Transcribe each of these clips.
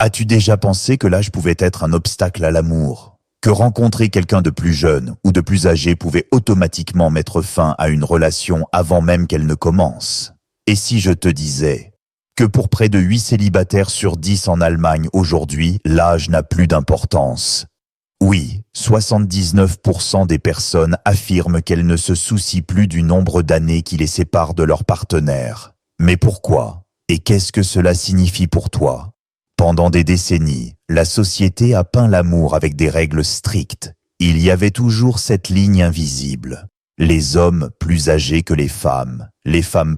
As-tu déjà pensé que l'âge pouvait être un obstacle à l'amour? Que rencontrer quelqu'un de plus jeune ou de plus âgé pouvait automatiquement mettre fin à une relation avant même qu'elle ne commence? Et si je te disais que pour près de 8 célibataires sur 10 en Allemagne aujourd'hui, l'âge n'a plus d'importance? Oui, 79% des personnes affirment qu'elles ne se soucient plus du nombre d'années qui les séparent de leur partenaire. Mais pourquoi? Et qu'est-ce que cela signifie pour toi? Pendant des décennies, la société a peint l'amour avec des règles strictes. Il y avait toujours cette ligne invisible. Les hommes plus âgés que les femmes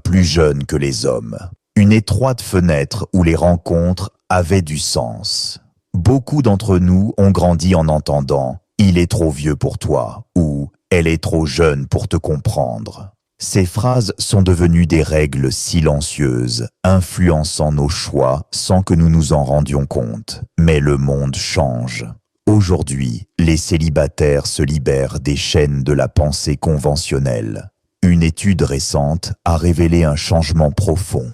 plus jeunes que les hommes. Une étroite fenêtre où les rencontres avaient du sens. Beaucoup d'entre nous ont grandi en entendant « il est trop vieux pour toi » ou « elle est trop jeune pour te comprendre ». Ces phrases sont devenues des règles silencieuses, influençant nos choix sans que nous nous en rendions compte. Mais le monde change. Aujourd'hui, les célibataires se libèrent des chaînes de la pensée conventionnelle. Une étude récente a révélé un changement profond.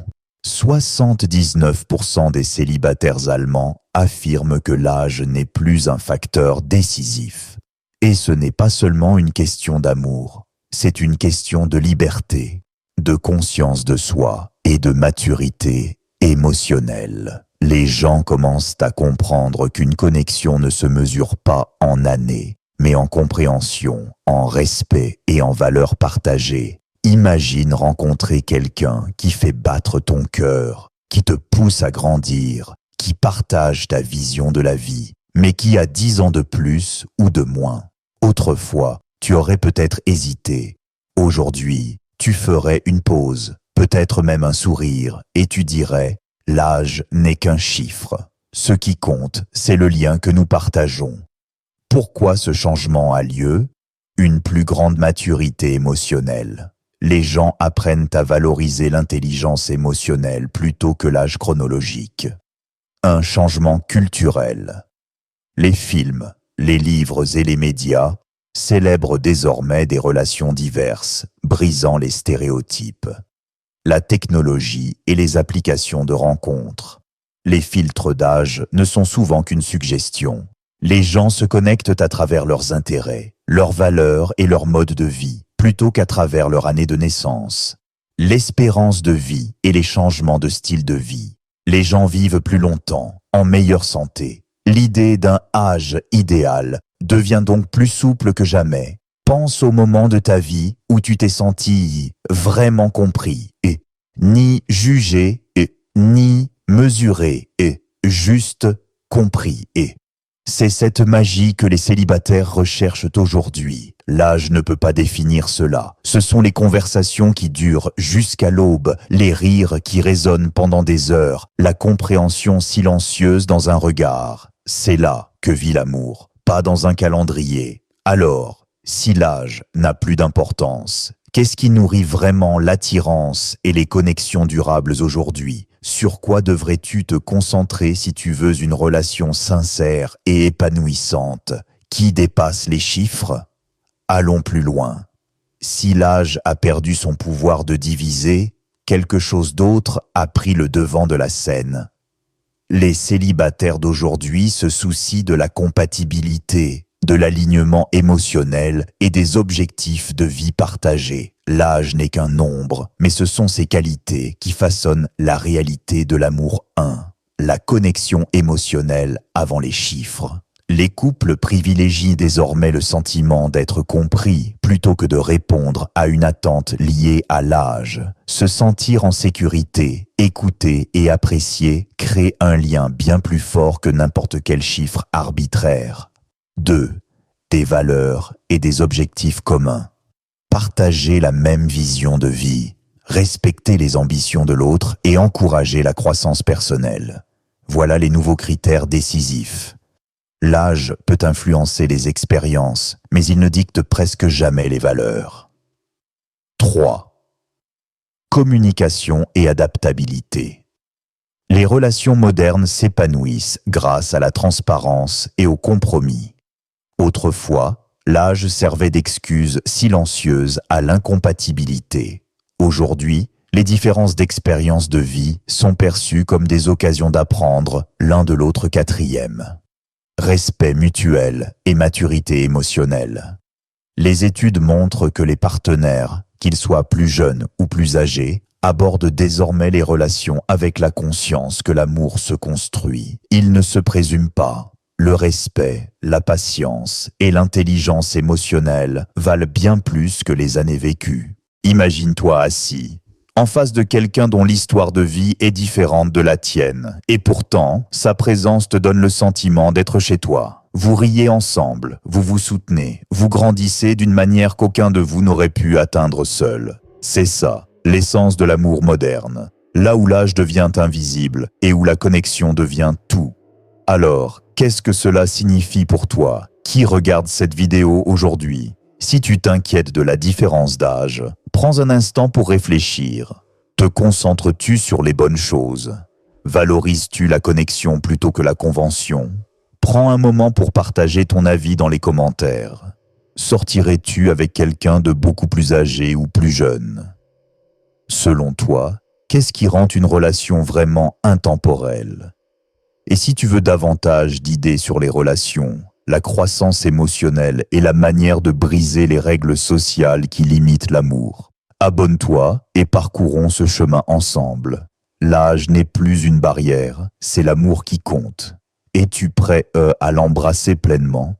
79% des célibataires allemands affirment que l'âge n'est plus un facteur décisif. Et ce n'est pas seulement une question d'amour. C'est une question de liberté, de conscience de soi et de maturité émotionnelle. Les gens commencent à comprendre qu'une connexion ne se mesure pas en années, mais en compréhension, en respect et en valeurs partagées. Imagine rencontrer quelqu'un qui fait battre ton cœur, qui te pousse à grandir, qui partage ta vision de la vie, mais qui a 10 ans de plus ou de moins. Autrefois, tu aurais peut-être hésité. Aujourd'hui, tu ferais une pause, peut-être même un sourire, et tu dirais « l'âge n'est qu'un chiffre ». Ce qui compte, c'est le lien que nous partageons. Pourquoi ce changement a lieu? Une plus grande maturité émotionnelle. Les gens apprennent à valoriser l'intelligence émotionnelle plutôt que l'âge chronologique. Un changement culturel. Les films, les livres et les médias célèbrent désormais des relations diverses, brisant les stéréotypes. La technologie et les applications de rencontres. Les filtres d'âge ne sont souvent qu'une suggestion. Les gens se connectent à travers leurs intérêts, leurs valeurs et leur mode de vie, plutôt qu'à travers leur année de naissance. L'espérance de vie et les changements de style de vie. Les gens vivent plus longtemps, en meilleure santé. L'idée d'un âge idéal devient donc plus souple que jamais. Pense au moment de ta vie où tu t'es senti vraiment compris et ni jugé et ni mesuré et juste compris et c'est cette magie que les célibataires recherchent aujourd'hui. L'âge ne peut pas définir cela. Ce sont les conversations qui durent jusqu'à l'aube, les rires qui résonnent pendant des heures, la compréhension silencieuse dans un regard. C'est là que vit l'amour, pas dans un calendrier. Alors, si l'âge n'a plus d'importance, qu'est-ce qui nourrit vraiment l'attirance et les connexions durables aujourd'hui? Sur quoi devrais-tu te concentrer si tu veux une relation sincère et épanouissante qui dépasse les chiffres? Allons plus loin. Si l'âge a perdu son pouvoir de diviser, quelque chose d'autre a pris le devant de la scène. Les célibataires d'aujourd'hui se soucient de la compatibilité, de l'alignement émotionnel et des objectifs de vie partagés. L'âge n'est qu'un nombre, mais ce sont ces qualités qui façonnent la réalité de l'amour un, la connexion émotionnelle avant les chiffres. Les couples privilégient désormais le sentiment d'être compris plutôt que de répondre à une attente liée à l'âge. Se sentir en sécurité, écouté et apprécié crée un lien bien plus fort que n'importe quel chiffre arbitraire. 2. Des valeurs et des objectifs communs. Partager la même vision de vie, respecter les ambitions de l'autre et encourager la croissance personnelle. Voilà les nouveaux critères décisifs. L'âge peut influencer les expériences, mais il ne dicte presque jamais les valeurs. 3. Communication et adaptabilité. Les relations modernes s'épanouissent grâce à la transparence et au compromis. Autrefois, l'âge servait d'excuse silencieuse à l'incompatibilité. Aujourd'hui, Les différences d'expérience de vie sont perçues comme des occasions d'apprendre l'un de l'autre quatrième. Respect mutuel et maturité émotionnelle. Les études montrent que les partenaires, qu'ils soient plus jeunes ou plus âgés, abordent désormais les relations avec la conscience que l'amour se construit. Il ne se présume pas. Le respect, la patience et l'intelligence émotionnelle valent bien plus que les années vécues. Imagine-toi assis, en face de quelqu'un dont l'histoire de vie est différente de la tienne, et pourtant, sa présence te donne le sentiment d'être chez toi. Vous riez ensemble, vous vous soutenez, vous grandissez d'une manière qu'aucun de vous n'aurait pu atteindre seul. C'est ça, l'essence de l'amour moderne, là où l'âge devient invisible et où la connexion devient tout. Alors, qu'est-ce que cela signifie pour toi, qui regarde cette vidéo aujourd'hui? Si tu t'inquiètes de la différence d'âge, prends un instant pour réfléchir. Te concentres-tu sur les bonnes choses? Valorises-tu la connexion plutôt que la convention? Prends un moment pour partager ton avis dans les commentaires. Sortirais-tu avec quelqu'un de beaucoup plus âgé ou plus jeune? Selon toi, qu'est-ce qui rend une relation vraiment intemporelle? Et si tu veux davantage d'idées sur les relations, la croissance émotionnelle et la manière de briser les règles sociales qui limitent l'amour, abonne-toi et parcourons ce chemin ensemble. L'âge n'est plus une barrière, c'est l'amour qui compte. Es-tu prêt à l'embrasser pleinement?